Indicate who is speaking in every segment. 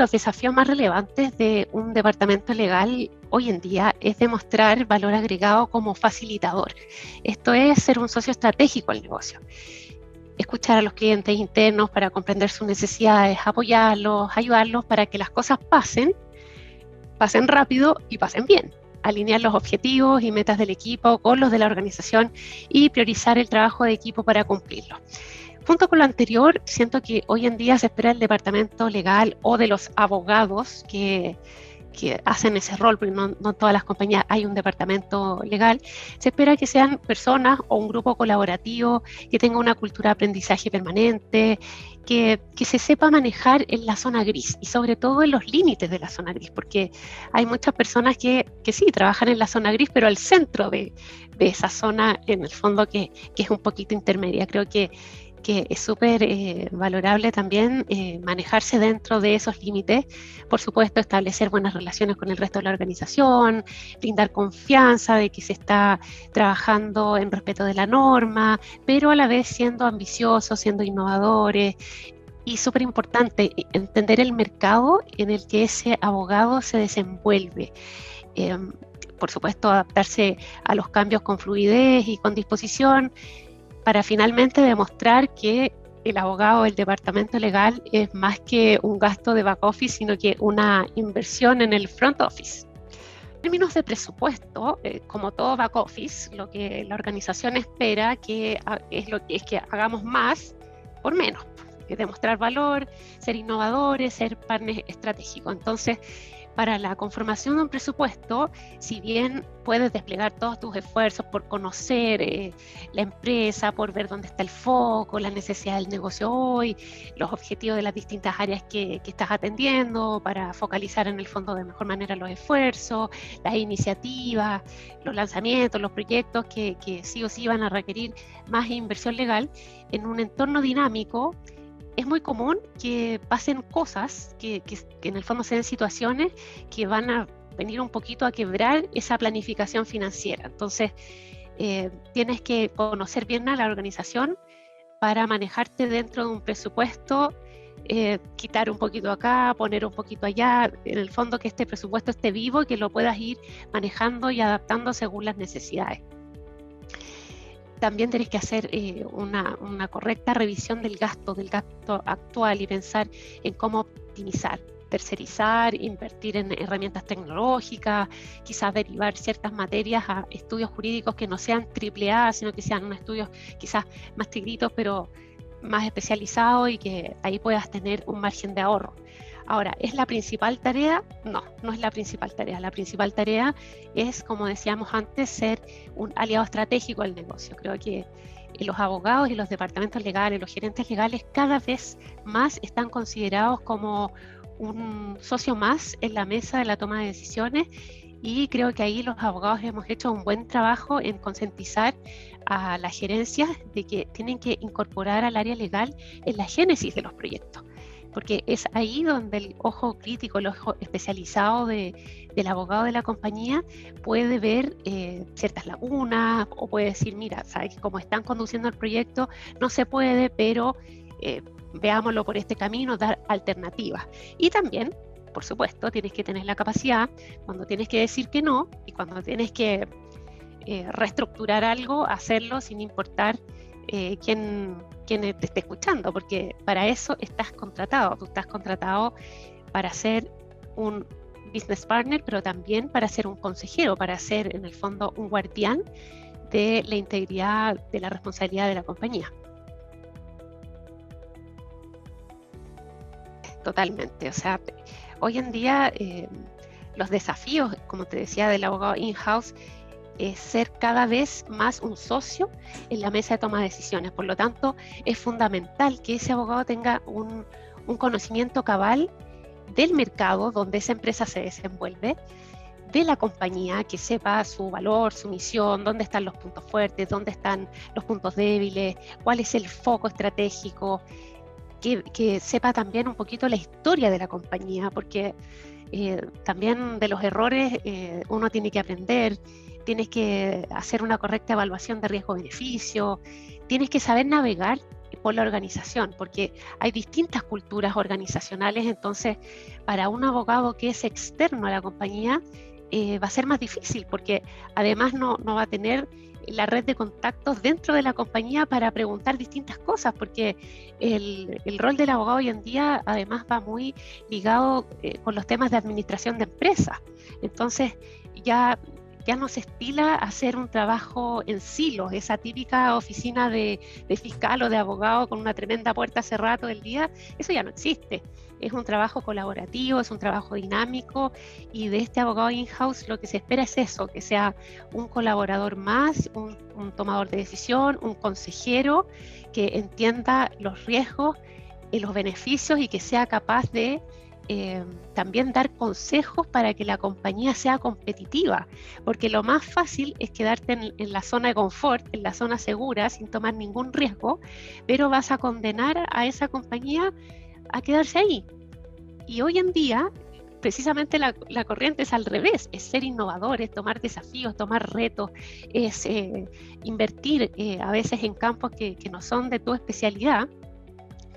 Speaker 1: los desafíos más relevantes de un departamento legal hoy en día es demostrar valor agregado como facilitador. Esto es ser un socio estratégico al negocio. Escuchar a los clientes internos para comprender sus necesidades, apoyarlos, ayudarlos para que las cosas pasen rápido y pasen bien. Alinear los objetivos y metas del equipo con los de la organización y priorizar el trabajo de equipo para cumplirlo. Junto con lo anterior, siento que hoy en día se espera del departamento legal o de los abogados que hacen ese rol, porque no en todas las compañías hay un departamento legal, se espera que sean personas o un grupo colaborativo que tenga una cultura de aprendizaje permanente, que se sepa manejar en la zona gris y sobre todo en los límites de la zona gris, porque hay muchas personas que sí trabajan en la zona gris, pero al centro de esa zona, en el fondo, que es un poquito intermedia. Creo que es súper valorable también manejarse dentro de esos límites. Por supuesto, establecer buenas relaciones con el resto de la organización, brindar confianza de que se está trabajando en respeto de la norma, pero a la vez siendo ambiciosos, siendo innovadores. Y súper importante, entender el mercado en el que ese abogado se desenvuelve. Por supuesto, adaptarse a los cambios con fluidez y con disposición, para finalmente demostrar que el abogado del departamento legal es más que un gasto de back office, sino que una inversión en el front office. En términos de presupuesto, como todo back office, lo que la organización espera es que hagamos más por menos, es demostrar valor, ser innovadores, ser partners estratégicos. Entonces, para la conformación de un presupuesto, si bien puedes desplegar todos tus esfuerzos por conocer la empresa, por ver dónde está el foco, la necesidad del negocio hoy, los objetivos de las distintas áreas que estás atendiendo, para focalizar en el fondo de mejor manera los esfuerzos, las iniciativas, los lanzamientos, los proyectos que sí o sí van a requerir más inversión legal, en un entorno dinámico, es muy común que pasen cosas, que en el fondo se den situaciones que van a venir un poquito a quebrar esa planificación financiera. Entonces, tienes que conocer bien a la organización para manejarte dentro de un presupuesto, quitar un poquito acá, poner un poquito allá, en el fondo que este presupuesto esté vivo y que lo puedas ir manejando y adaptando según las necesidades. También tenés que hacer una correcta revisión del gasto actual y pensar en cómo optimizar, tercerizar, invertir en herramientas tecnológicas, quizás derivar ciertas materias a estudios jurídicos que no sean AAA, sino que sean unos estudios quizás más tigritos, pero más especializados y que ahí puedas tener un margen de ahorro. Ahora, ¿es la principal tarea? No, no es la principal tarea. La principal tarea es, como decíamos antes, ser un aliado estratégico del negocio. Creo que los abogados y los departamentos legales, los gerentes legales, cada vez más están considerados como un socio más en la mesa de la toma de decisiones, y creo que ahí los abogados hemos hecho un buen trabajo en concientizar a las gerencias de que tienen que incorporar al área legal en la génesis de los proyectos, porque es ahí donde el ojo crítico, el ojo especializado del abogado de la compañía puede ver ciertas lagunas o puede decir, mira, sabes que como están conduciendo el proyecto no se puede, pero veámoslo por este camino, dar alternativas. Y también, por supuesto, tienes que tener la capacidad, cuando tienes que decir que no y cuando tienes que reestructurar algo, hacerlo sin importar quién te esté escuchando, porque para eso estás contratado. Tú estás contratado para ser un business partner, pero también para ser un consejero, para ser en el fondo un guardián de la integridad, de la responsabilidad de la compañía. Totalmente, o sea, hoy en día los desafíos, como te decía, del abogado in-house es ser cada vez más un socio en la mesa de toma de decisiones. Por lo tanto, es fundamental que ese abogado tenga un conocimiento cabal del mercado donde esa empresa se desenvuelve, de la compañía, que sepa su valor, su misión, dónde están los puntos fuertes, dónde están los puntos débiles, cuál es el foco estratégico, que sepa también un poquito la historia de la compañía, porque también de los errores uno tiene que aprender. Tienes que hacer una correcta evaluación de riesgo-beneficio, tienes que saber navegar por la organización, porque hay distintas culturas organizacionales. Entonces para un abogado que es externo a la compañía va a ser más difícil, porque además no va a tener la red de contactos dentro de la compañía para preguntar distintas cosas, porque el rol del abogado hoy en día además va muy ligado con los temas de administración de empresas. Entonces ya no se estila hacer un trabajo en silos, esa típica oficina de fiscal o de abogado con una tremenda puerta cerrada todo el día. Eso ya no existe. Es un trabajo colaborativo, es un trabajo dinámico, y de este abogado in-house lo que se espera es eso, que sea un colaborador más, un tomador de decisión, un consejero que entienda los riesgos y los beneficios, y que sea capaz de también dar consejos para que la compañía sea competitiva, porque lo más fácil es quedarte en la zona de confort, en la zona segura, sin tomar ningún riesgo, pero vas a condenar a esa compañía a quedarse ahí. Y hoy en día, precisamente la corriente es al revés, es ser innovador, es tomar desafíos, tomar retos, es invertir a veces en campos que no son de tu especialidad,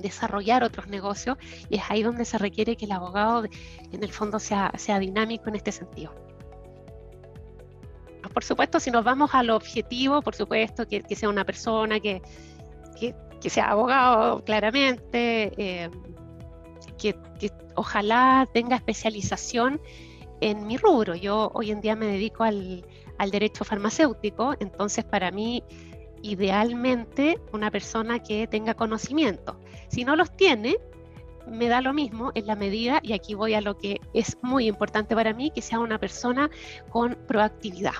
Speaker 1: desarrollar otros negocios, y es ahí donde se requiere que el abogado en el fondo sea dinámico en este sentido. Por supuesto, si nos vamos al objetivo, por supuesto que sea una persona que sea abogado claramente, que ojalá tenga especialización en mi rubro. Yo hoy en día me dedico al derecho farmacéutico, entonces para mí idealmente una persona que tenga conocimiento. Si no los tiene, me da lo mismo en la medida, y aquí voy a lo que es muy importante para mí, que sea una persona con proactividad,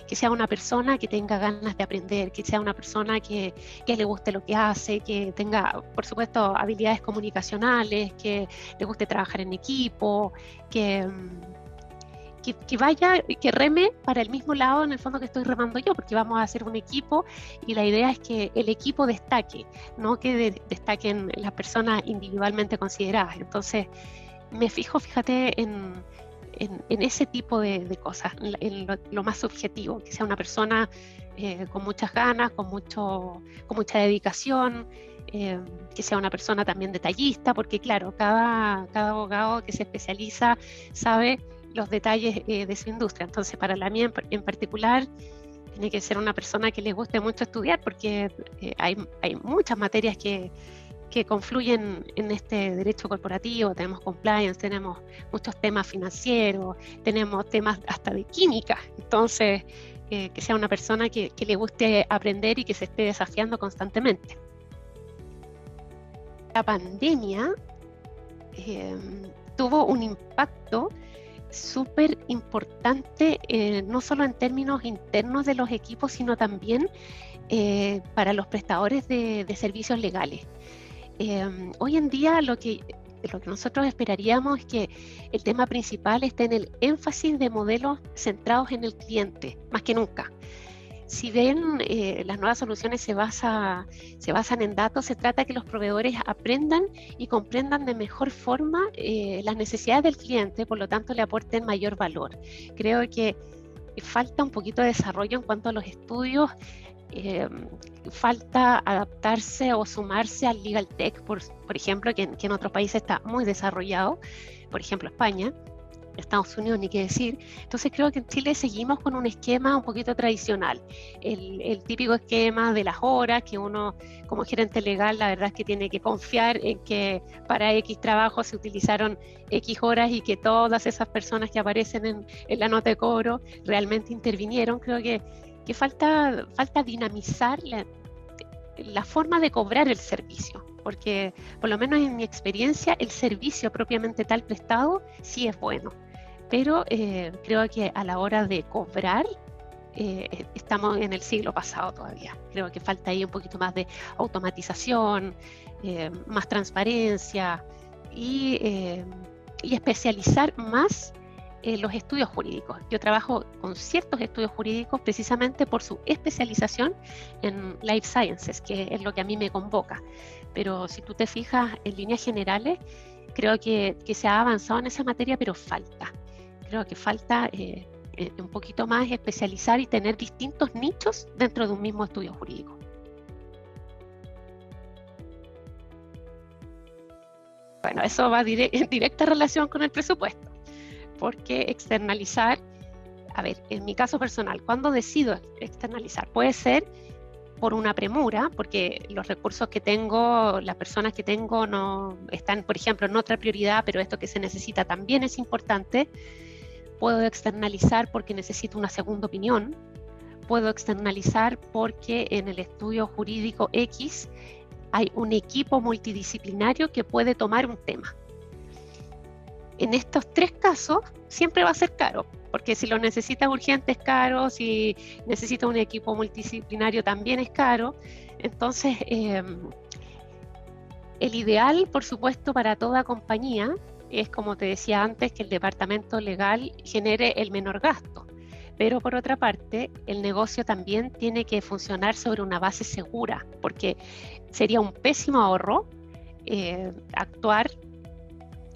Speaker 1: que sea una persona que tenga ganas de aprender, que sea una persona que le guste lo que hace, que tenga, por supuesto, habilidades comunicacionales, que le guste trabajar en equipo, que vaya, que reme para el mismo lado en el fondo que estoy remando yo, porque vamos a hacer un equipo y la idea es que el equipo destaque, no que destaquen las personas individualmente consideradas. Entonces me fijo, fíjate, en ese tipo de cosas, en lo más subjetivo, que sea una persona con muchas ganas, con mucha dedicación, que sea una persona también detallista, porque claro, cada abogado que se especializa sabe los detalles de su industria. Entonces para la mía en particular tiene que ser una persona que le guste mucho estudiar, porque hay muchas materias que confluyen en este derecho corporativo. Tenemos compliance, tenemos muchos temas financieros, tenemos temas hasta de química. Entonces que sea una persona que le guste aprender y que se esté desafiando constantemente. La pandemia tuvo un impacto súper importante, no solo en términos internos de los equipos, sino también para los prestadores de servicios legales. Hoy en día lo que nosotros esperaríamos es que el tema principal esté en el énfasis de modelos centrados en el cliente, más que nunca. Si bien las nuevas soluciones se basan en datos, se trata de que los proveedores aprendan y comprendan de mejor forma las necesidades del cliente, por lo tanto le aporten mayor valor. Creo que falta un poquito de desarrollo en cuanto a los estudios, falta adaptarse o sumarse al legal tech, por ejemplo, que en otros países está muy desarrollado, por ejemplo España. Estados Unidos, ni qué decir. Entonces creo que en Chile seguimos con un esquema un poquito tradicional, el típico esquema de las horas, que uno como gerente legal la verdad es que tiene que confiar en que para X trabajo se utilizaron X horas y que todas esas personas que aparecen en la nota de cobro realmente intervinieron. Creo que falta dinamizar la forma de cobrar el servicio, porque por lo menos en mi experiencia el servicio propiamente tal prestado sí es bueno, pero creo que a la hora de cobrar estamos en el siglo pasado todavía. Creo que falta ahí un poquito más de automatización, más transparencia y especializar más los estudios jurídicos. Yo trabajo con ciertos estudios jurídicos precisamente por su especialización en life sciences, que es lo que a mí me convoca. Pero si tú te fijas en líneas generales, creo que se ha avanzado en esa materia, pero creo que falta un poquito más especializar y tener distintos nichos dentro de un mismo estudio jurídico. Bueno, eso va en directa relación con el presupuesto, porque externalizar, a ver, en mi caso personal, ¿cuándo decido externalizar? Puede ser por una premura, porque los recursos que tengo, las personas que tengo no están, por ejemplo, en otra prioridad, pero esto que se necesita también es importante. Puedo externalizar porque necesito una segunda opinión. Puedo externalizar porque en el estudio jurídico X hay un equipo multidisciplinario que puede tomar un tema. En estos tres casos siempre va a ser caro, porque si lo necesitas urgente es caro, si necesitas un equipo multidisciplinario también es caro. Entonces, el ideal, por supuesto, para toda compañía es, como te decía antes, que el departamento legal genere el menor gasto. Pero por otra parte, el negocio también tiene que funcionar sobre una base segura, porque sería un pésimo ahorro actuar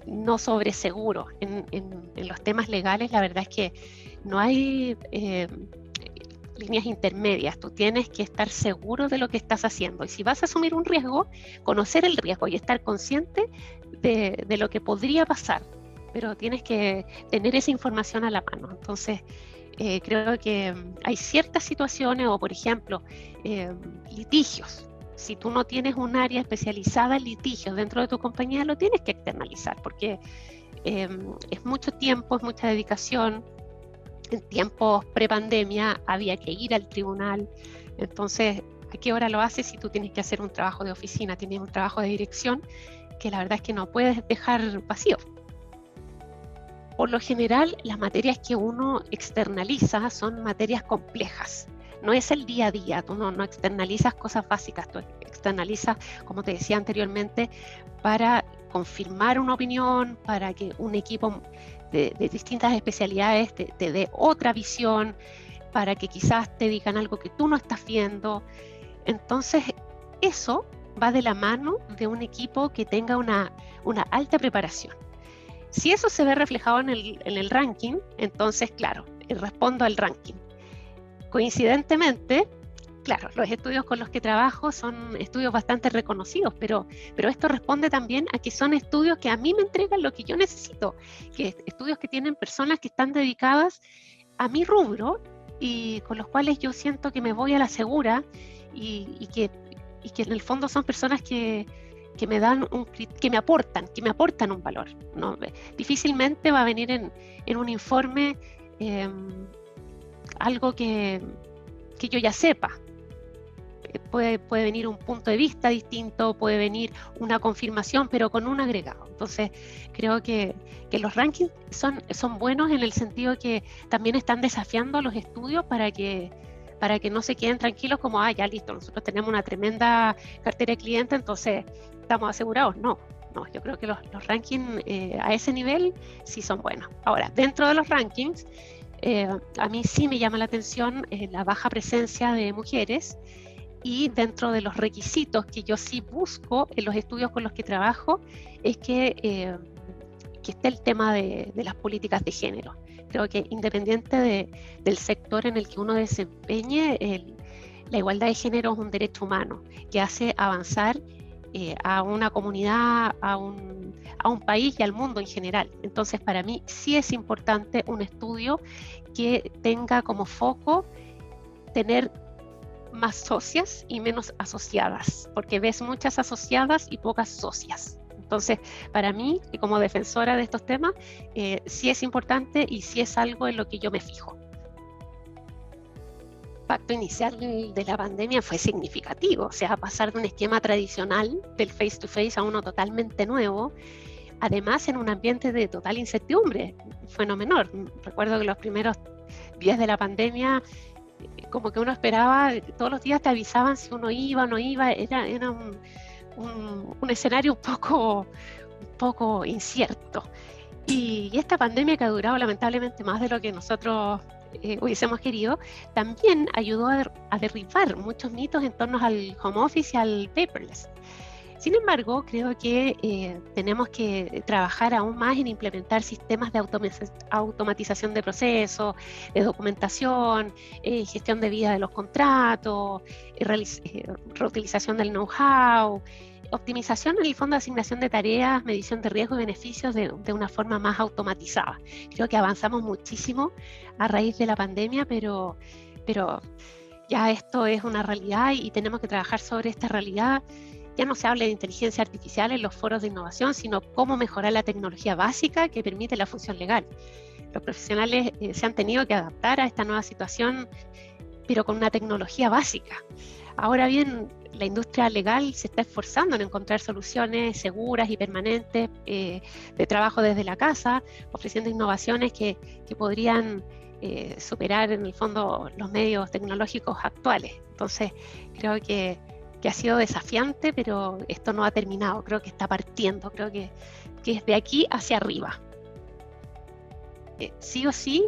Speaker 1: no sobre seguro. En los temas legales, la verdad es que no hay líneas intermedias. Tú tienes que estar seguro de lo que estás haciendo. Y si vas a asumir un riesgo, conocer el riesgo y estar consciente de lo que podría pasar. Pero tienes que tener esa información a la mano. Entonces, creo que hay ciertas situaciones, o por ejemplo, litigios. Si tú no tienes un área especializada en litigios dentro de tu compañía, lo tienes que externalizar, porque es mucho tiempo, es mucha dedicación. En tiempos pre-pandemia había que ir al tribunal. Entonces, ¿a qué hora lo haces si tú tienes que hacer un trabajo de oficina, tienes un trabajo de dirección, que la verdad es que no puedes dejar vacío? Por lo general, las materias que uno externaliza son materias complejas. No es el día a día, tú no externalizas cosas básicas, tú externalizas, como te decía anteriormente, para confirmar una opinión, para que un equipo de distintas especialidades te dé otra visión, para que quizás te digan algo que tú no estás viendo. Entonces, eso va de la mano de un equipo que tenga una alta preparación. Si eso se ve reflejado en el ranking, entonces, claro, respondo al ranking. Coincidentemente, claro, los estudios con los que trabajo son estudios bastante reconocidos, pero esto responde también a que son estudios que a mí me entregan lo que yo necesito, que estudios que tienen personas que están dedicadas a mi rubro y con los cuales yo siento que me voy a la segura y que en el fondo son personas que me aportan un valor, ¿no? Difícilmente va a venir en un informe algo que yo ya sepa. Puede venir un punto de vista distinto, puede venir una confirmación, pero con un agregado. Entonces, creo que los rankings son buenos en el sentido que también están desafiando a los estudios para que no se queden tranquilos como, ya listo, nosotros tenemos una tremenda cartera de clientes, entonces estamos asegurados. No, yo creo que los rankings a ese nivel sí son buenos. Ahora, dentro de los rankings, a mí sí me llama la atención la baja presencia de mujeres, y dentro de los requisitos que yo sí busco en los estudios con los que trabajo es que esté el tema de las políticas de género. Creo que independiente del sector en el que uno desempeñe, la igualdad de género es un derecho humano que hace avanzar a una comunidad, a un país y al mundo en general. Entonces, para mí sí es importante un estudio que tenga como foco tener más socias y menos asociadas, porque ves muchas asociadas y pocas socias. Entonces, para mí, y como defensora de estos temas, sí es importante y sí es algo en lo que yo me fijo. El impacto inicial de la pandemia fue significativo, o sea, pasar de un esquema tradicional del face-to-face a uno totalmente nuevo, además en un ambiente de total incertidumbre, fue no menor. Recuerdo que los primeros días de la pandemia, como que uno esperaba, todos los días te avisaban si uno iba o no iba, era un escenario un poco incierto. Y esta pandemia, que ha durado lamentablemente más de lo que nosotros hubiésemos querido, también ayudó a derribar muchos mitos en torno al home office y al paperless. Sin embargo, creo que tenemos que trabajar aún más en implementar sistemas de automatización de procesos, de documentación, gestión de vida de los contratos, reutilización del know-how, optimización en el fondo de asignación de tareas, medición de riesgos y beneficios de una forma más automatizada. Creo que avanzamos muchísimo a raíz de la pandemia, pero ya esto es una realidad y tenemos que trabajar sobre esta realidad. Ya no se habla de inteligencia artificial en los foros de innovación, sino cómo mejorar la tecnología básica que permite la función legal. Los profesionales se han tenido que adaptar a esta nueva situación, pero con una tecnología básica. Ahora bien, la industria legal se está esforzando en encontrar soluciones seguras y permanentes de trabajo desde la casa, ofreciendo innovaciones que podrían superar en el fondo los medios tecnológicos actuales. Entonces, creo que ha sido desafiante, pero esto no ha terminado, creo que está partiendo, creo que es de aquí hacia arriba. Sí o sí,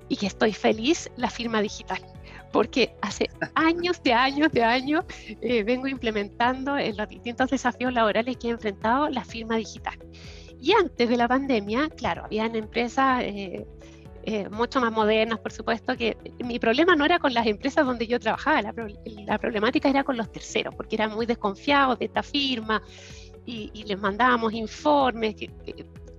Speaker 1: y que estoy feliz, la firma digital, porque hace años vengo implementando en los distintos desafíos laborales que he enfrentado la firma digital. Y antes de la pandemia, claro, habían empresas mucho más modernas, por supuesto, que mi problema no era con las empresas donde yo trabajaba, la problemática era con los terceros, porque eran muy desconfiados de esta firma y les mandábamos informes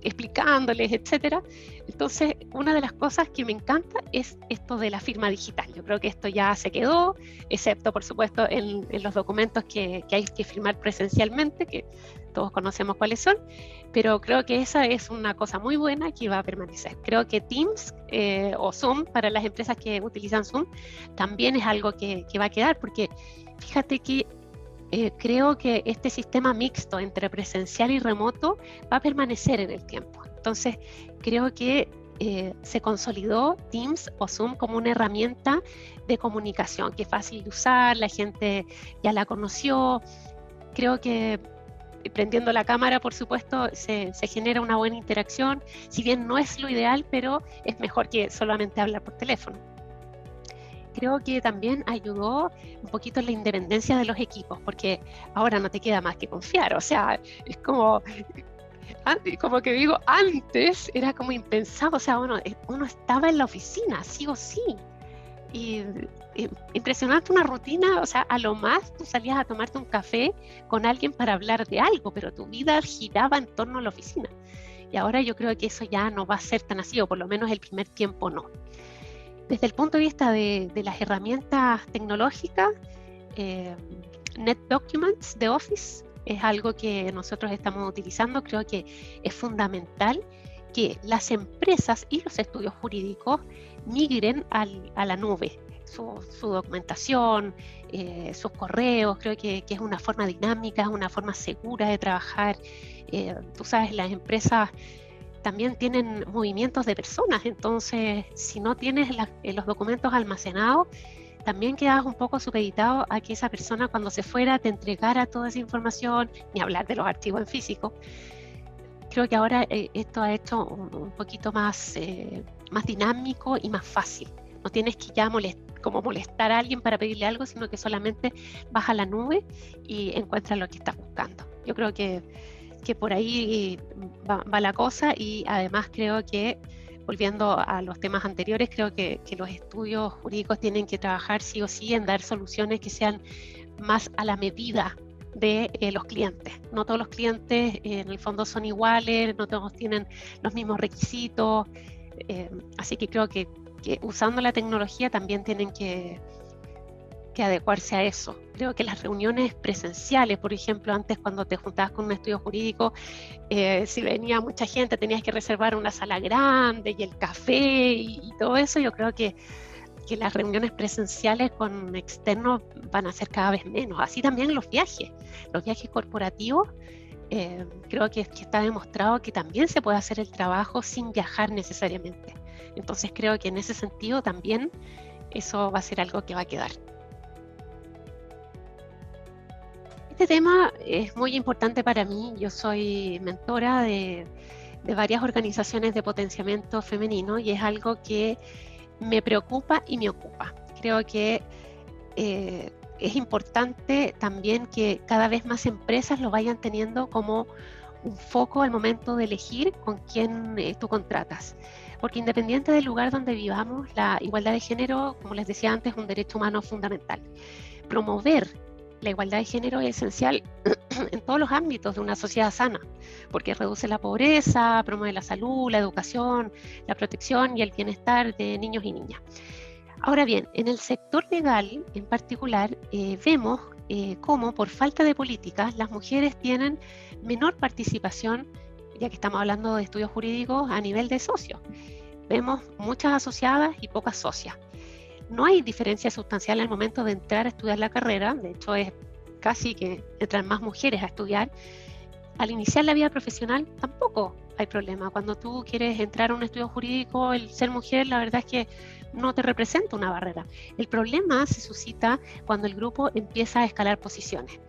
Speaker 1: explicándoles, etcétera. Entonces, una de las cosas que me encanta es esto de la firma digital. Yo creo que esto ya se quedó, excepto, por supuesto, en los documentos que hay que firmar presencialmente, que todos conocemos cuáles son, pero creo que esa es una cosa muy buena que va a permanecer. Creo que Teams o Zoom, para las empresas que utilizan Zoom, también es algo que va a quedar, porque fíjate que creo que este sistema mixto entre presencial y remoto va a permanecer en el tiempo. Entonces, creo que se consolidó Teams o Zoom como una herramienta de comunicación que es fácil de usar, la gente ya la conoció. Creo que prendiendo la cámara, por supuesto, se genera una buena interacción, si bien no es lo ideal, pero es mejor que solamente hablar por teléfono. Creo que también ayudó un poquito en la independencia de los equipos, porque ahora no te queda más que confiar, o sea, es como que digo, antes era como impensado, o sea, uno estaba en la oficina, sí o sí, y impresionante una rutina, o sea, a lo más tú salías a tomarte un café con alguien para hablar de algo, pero tu vida giraba en torno a la oficina, y ahora yo creo que eso ya no va a ser tan así, o por lo menos el primer tiempo no. Desde el punto de vista de las herramientas tecnológicas, NetDocuments de Office es algo que nosotros estamos utilizando. Creo que es fundamental que las empresas y los estudios jurídicos migren a la nube, su documentación, sus correos. Creo que es una forma dinámica, es una forma segura de trabajar. Tú sabes, las empresas también tienen movimientos de personas, entonces si no tienes los documentos almacenados, también quedas un poco supeditado a que esa persona cuando se fuera te entregara toda esa información, ni hablar de los archivos en físico. Creo que ahora esto ha hecho un poquito más dinámico y más fácil. No tienes que ya molestar a alguien para pedirle algo, sino que solamente vas a la nube y encuentras lo que estás buscando. Yo creo que por ahí va la cosa, y además creo que, volviendo a los temas anteriores, creo que los estudios jurídicos tienen que trabajar sí o sí en dar soluciones que sean más a la medida de los clientes. No todos los clientes en el fondo son iguales, no todos tienen los mismos requisitos, así que creo que usando la tecnología también tienen que adecuarse a eso. Creo que las reuniones presenciales, por ejemplo, antes cuando te juntabas con un estudio jurídico, si venía mucha gente tenías que reservar una sala grande y el café y todo eso. Yo creo que las reuniones presenciales con externos van a ser cada vez menos. Así también los viajes corporativos. Creo que está demostrado que también se puede hacer el trabajo sin viajar necesariamente. Entonces creo que en ese sentido también eso va a ser algo que va a quedar. Este tema es muy importante para mí. Yo soy mentora de varias organizaciones de potenciamiento femenino y es algo que me preocupa y me ocupa. Creo que es importante también que cada vez más empresas lo vayan teniendo como un foco al momento de elegir con quién tú contratas. Porque independiente del lugar donde vivamos, la igualdad de género, como les decía antes, es un derecho humano fundamental. Promover la igualdad de género es esencial en todos los ámbitos de una sociedad sana, porque reduce la pobreza, promueve la salud, la educación, la protección y el bienestar de niños y niñas. Ahora bien, en el sector legal en particular, vemos cómo por falta de políticas las mujeres tienen menor participación, ya que estamos hablando de estudios jurídicos a nivel de socios. Vemos muchas asociadas y pocas socias. No hay diferencia sustancial al momento de entrar a estudiar la carrera, de hecho es casi que entran más mujeres a estudiar. Al iniciar la vida profesional tampoco hay problema. Cuando tú quieres entrar a un estudio jurídico, el ser mujer, la verdad es que no te representa una barrera. El problema se suscita cuando el grupo empieza a escalar posiciones.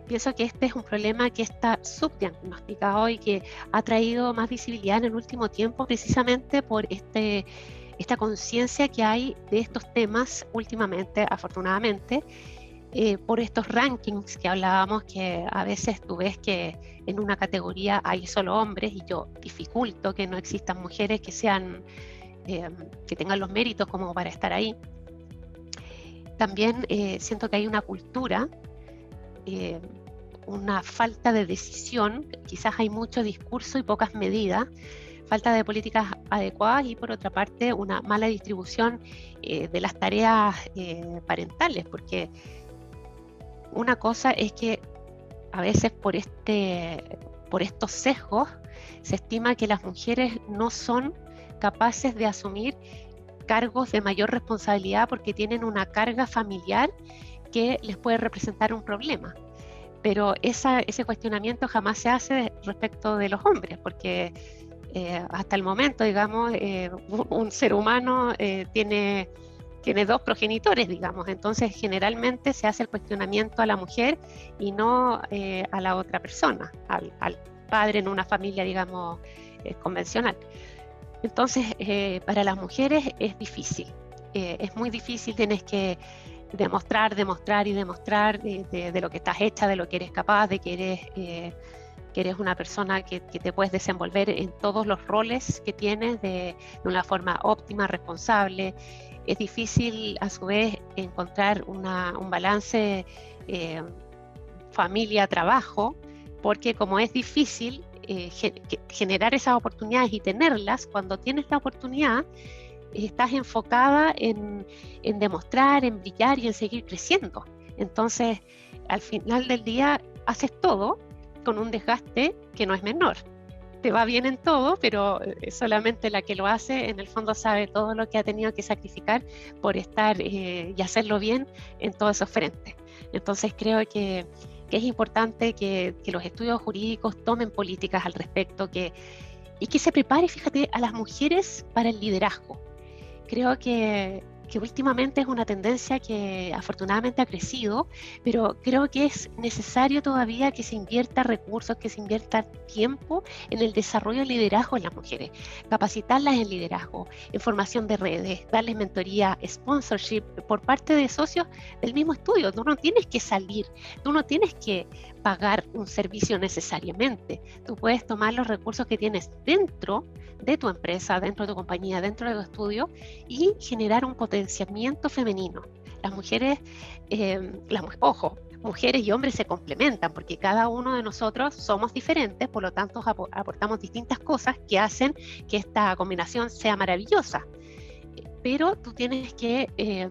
Speaker 1: Pienso que este es un problema que está subdiagnosticado y que ha traído más visibilidad en el último tiempo precisamente por esta conciencia que hay de estos temas últimamente, afortunadamente, por estos rankings que hablábamos, que a veces tú ves que en una categoría hay solo hombres y yo dificulto que no existan mujeres que sean, que tengan los méritos como para estar ahí. También siento que hay una cultura, una falta de decisión, quizás hay mucho discurso y pocas medidas, falta de políticas adecuadas y por otra parte una mala distribución de las tareas parentales, porque una cosa es que a veces por estos sesgos se estima que las mujeres no son capaces de asumir cargos de mayor responsabilidad porque tienen una carga familiar que les puede representar un problema. Pero ese cuestionamiento jamás se hace respecto de los hombres, porque hasta el momento, digamos, un ser humano tiene dos progenitores, digamos, entonces generalmente se hace el cuestionamiento a la mujer y no a la otra persona, al padre en una familia, digamos, convencional. Entonces, para las mujeres es difícil, es muy difícil, tienes que demostrar de lo que estás hecha, de lo que eres capaz, de que eres una persona que te puedes desenvolver en todos los roles que tienes de una forma óptima, responsable. Es difícil, a su vez, encontrar un balance familia-trabajo, porque como es difícil generar esas oportunidades y tenerlas, cuando tienes la oportunidad, estás enfocada en demostrar, en brillar y en seguir creciendo. Entonces, al final del día, haces todo con un desgaste que no es menor. Te va bien en todo, pero solamente la que lo hace en el fondo sabe todo lo que ha tenido que sacrificar por estar y hacerlo bien en todos esos frentes. Entonces creo que es importante que los estudios jurídicos tomen políticas al respecto y que se prepare, fíjate, a las mujeres para el liderazgo. Creo que últimamente es una tendencia que afortunadamente ha crecido, pero creo que es necesario todavía que se invierta recursos, que se invierta tiempo en el desarrollo del liderazgo en las mujeres, capacitarlas en liderazgo, en formación de redes, darles mentoría, sponsorship por parte de socios del mismo estudio. Tú no tienes que salir, tú no tienes que pagar un servicio necesariamente, tú puedes tomar los recursos que tienes dentro de tu empresa, dentro de tu compañía, dentro de tu estudio y generar un potenciamiento femenino. Las mujeres, mujeres y hombres se complementan porque cada uno de nosotros somos diferentes, por lo tanto aportamos distintas cosas que hacen que esta combinación sea maravillosa. Pero tú tienes que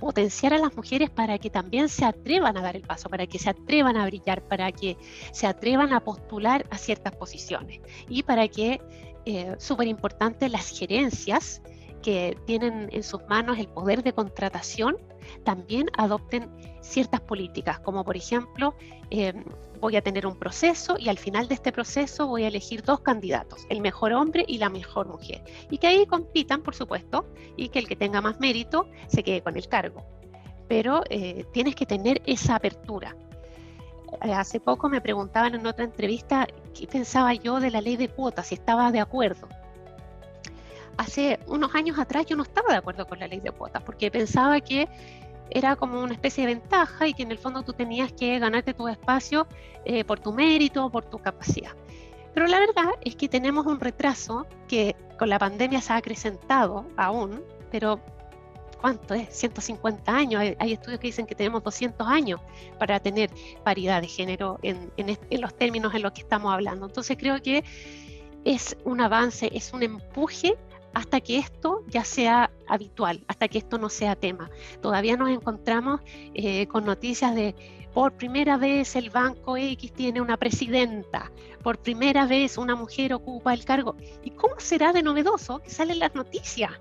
Speaker 1: potenciar a las mujeres para que también se atrevan a dar el paso, para que se atrevan a brillar, para que se atrevan a postular a ciertas posiciones y para que, súper importante, las gerencias que tienen en sus manos el poder de contratación también adopten ciertas políticas, como por ejemplo, voy a tener un proceso y al final de este proceso voy a elegir 2 candidatos, el mejor hombre y la mejor mujer, y que ahí compitan, por supuesto, y que el que tenga más mérito se quede con el cargo. Pero tienes que tener esa apertura. Hace poco me preguntaban en otra entrevista qué pensaba yo de la ley de cuotas, si estaba de acuerdo. Hace unos años atrás yo no estaba de acuerdo con la ley de cuotas porque pensaba que era como una especie de ventaja y que en el fondo tú tenías que ganarte tu espacio por tu mérito, por tu capacidad. Pero la verdad es que tenemos un retraso que con la pandemia se ha acrecentado aún, pero ¿cuánto es? 150 años. Hay estudios que dicen que tenemos 200 años para tener paridad de género en los términos en los que estamos hablando. Entonces creo que es un avance, es un empuje hasta que esto ya sea habitual, hasta que esto no sea tema. Todavía nos encontramos con noticias de por primera vez el banco X tiene una presidenta, por primera vez una mujer ocupa el cargo. ¿Y cómo será de novedoso que salen las noticias?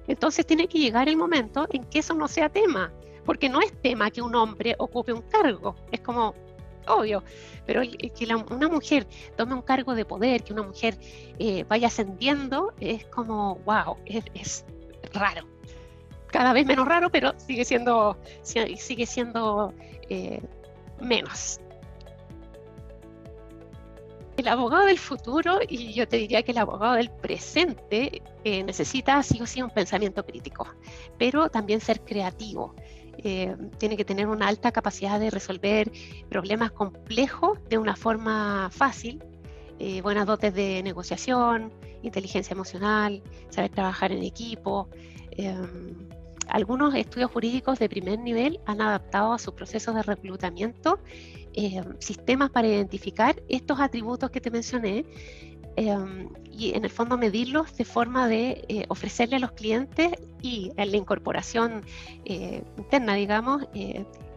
Speaker 1: Entonces tiene que llegar el momento en que eso no sea tema, porque no es tema que un hombre ocupe un cargo, es como obvio, pero que una mujer tome un cargo de poder, que una mujer vaya ascendiendo, es como, wow, es raro. Cada vez menos raro, pero sigue siendo menos. El abogado del futuro, y yo te diría que el abogado del presente, necesita sí o sí un pensamiento crítico, pero también ser creativo. Tiene que tener una alta capacidad de resolver problemas complejos de una forma fácil, buenas dotes de negociación, inteligencia emocional, saber trabajar en equipo. Algunos estudios jurídicos de primer nivel han adaptado a sus procesos de reclutamiento sistemas para identificar estos atributos que te mencioné y en el fondo medirlos de forma de ofrecerle a los clientes y en la incorporación interna, digamos,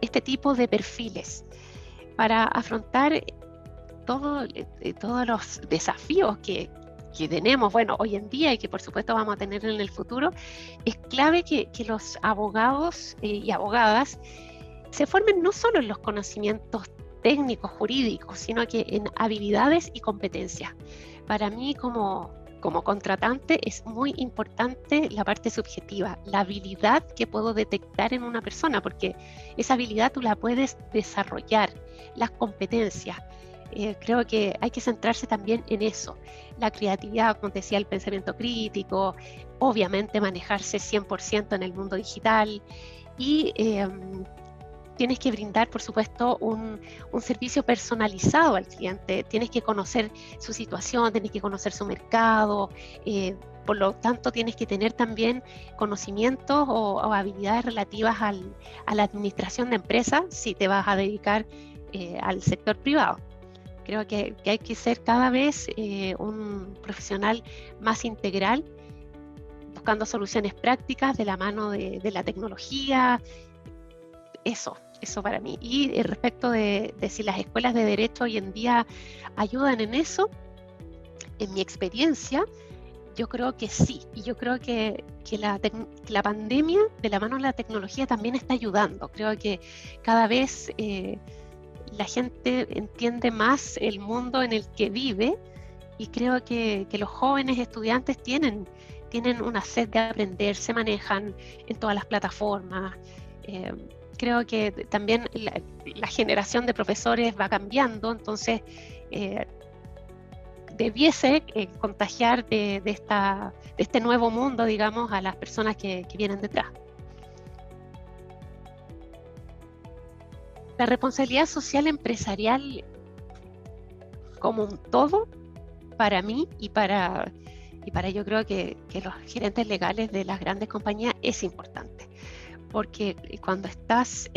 Speaker 1: este tipo de perfiles para afrontar todos los desafíos que tenemos, bueno, hoy en día y que por supuesto vamos a tener en el futuro. Es clave que los abogados y abogadas se formen no solo en los conocimientos técnicos, jurídicos, sino que en habilidades y competencias. Para mí como contratante es muy importante la parte subjetiva, la habilidad que puedo detectar en una persona, porque esa habilidad tú la puedes desarrollar, las competencias. Creo que hay que centrarse también en eso, la creatividad, como decía, el pensamiento crítico, obviamente manejarse 100% en el mundo digital y tienes que brindar, por supuesto, un servicio personalizado al cliente, tienes que conocer su situación, tienes que conocer su mercado, por lo tanto tienes que tener también conocimientos o habilidades relativas a la administración de empresas si te vas a dedicar al sector privado. Creo que hay que ser cada vez un profesional más integral, buscando soluciones prácticas de la mano de la tecnología. Eso para mí. Y respecto de si las escuelas de derecho hoy en día ayudan en eso, en mi experiencia, yo creo que sí. Y yo creo que la pandemia, de la mano de la tecnología, también está ayudando. Creo que cada vez la gente entiende más el mundo en el que vive y creo que los jóvenes estudiantes tienen una sed de aprender, se manejan en todas las plataformas. Creo que también la generación de profesores va cambiando, entonces debiese contagiar de este nuevo mundo, digamos, a las personas que vienen detrás. La responsabilidad social empresarial como un todo, para mí y para yo creo que los gerentes legales de las grandes compañías es importante. Porque cuando estás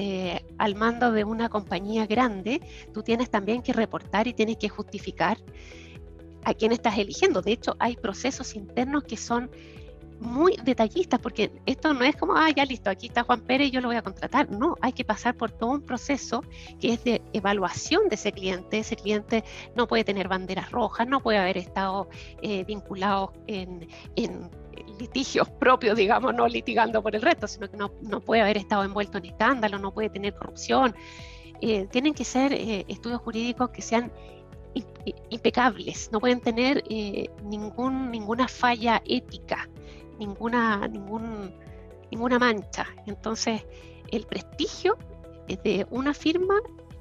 Speaker 1: al mando de una compañía grande, tú tienes también que reportar y tienes que justificar a quién estás eligiendo. De hecho, hay procesos internos que son muy detallistas, porque esto no es como, ya listo, aquí está Juan Pérez y yo lo voy a contratar. No, hay que pasar por todo un proceso que es de evaluación de ese cliente. Ese cliente no puede tener banderas rojas, no puede haber estado vinculado en litigios propios, digamos, no litigando por el resto, sino que no puede haber estado envuelto en escándalo, no puede tener corrupción. Tienen que ser estudios jurídicos que sean impecables, no pueden tener ninguna falla ética, ninguna mancha. Entonces, el prestigio de una firma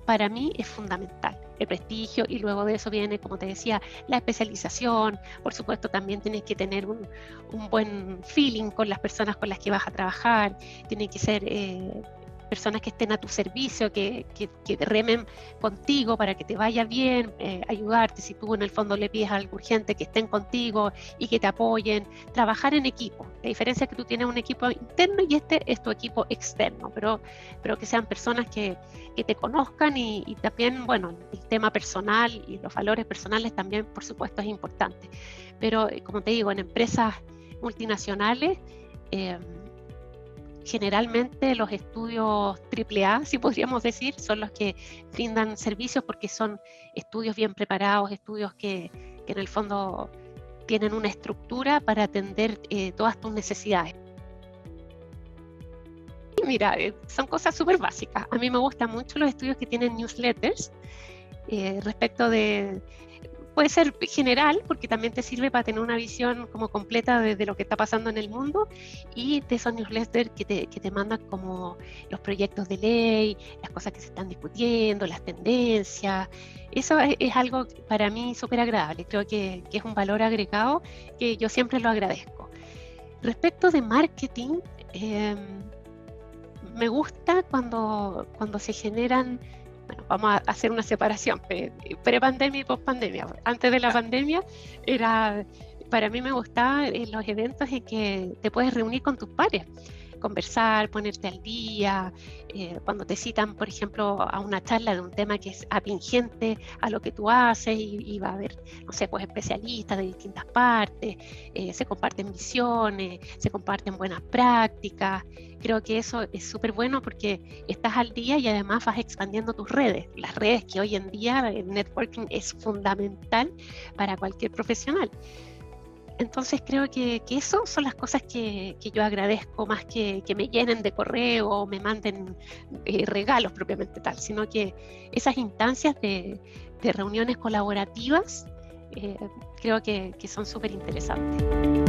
Speaker 1: para mí es fundamental. El prestigio, y luego de eso viene, como te decía, la especialización. Por supuesto, también tienes que tener un buen feeling con las personas con las que vas a trabajar. Tiene que ser personas que estén a tu servicio, que remen contigo para que te vaya bien, ayudarte si tú en el fondo le pides algo urgente, que estén contigo y que te apoyen, trabajar en equipo. La diferencia es que tú tienes un equipo interno y este es tu equipo externo, pero que sean personas que te conozcan y también, bueno, el tema personal y los valores personales también, por supuesto, es importante. Pero, como te digo, en empresas multinacionales, generalmente los estudios AAA, si podríamos decir, son los que brindan servicios porque son estudios bien preparados, estudios que en el fondo tienen una estructura para atender todas tus necesidades. Y mira, son cosas súper básicas. A mí me gustan mucho los estudios que tienen newsletters respecto de... Puede ser general, porque también te sirve para tener una visión como completa de lo que está pasando en el mundo, y de esos newsletters que te mandan como los proyectos de ley, las cosas que se están discutiendo, las tendencias. Eso es algo para mí súper agradable. Creo que es un valor agregado que yo siempre lo agradezco. Respecto de marketing, me gusta cuando se generan... Bueno, vamos a hacer una separación, pre-pandemia y post-pandemia. Antes de la pandemia, para mí me gustaban los eventos en que te puedes reunir con tus pares, conversar, ponerte al día, cuando te citan, por ejemplo, a una charla de un tema que es atingente a lo que tú haces y va a haber, no sé, pues especialistas de distintas partes, se comparten visiones, se comparten buenas prácticas. Creo que eso es súper bueno porque estás al día y además vas expandiendo tus redes. Las redes que hoy en día el networking es fundamental para cualquier profesional. Entonces creo que eso son las cosas que yo agradezco, más que me llenen de correo o me manden regalos propiamente tal, sino que esas instancias de reuniones colaborativas creo que son súper interesantes.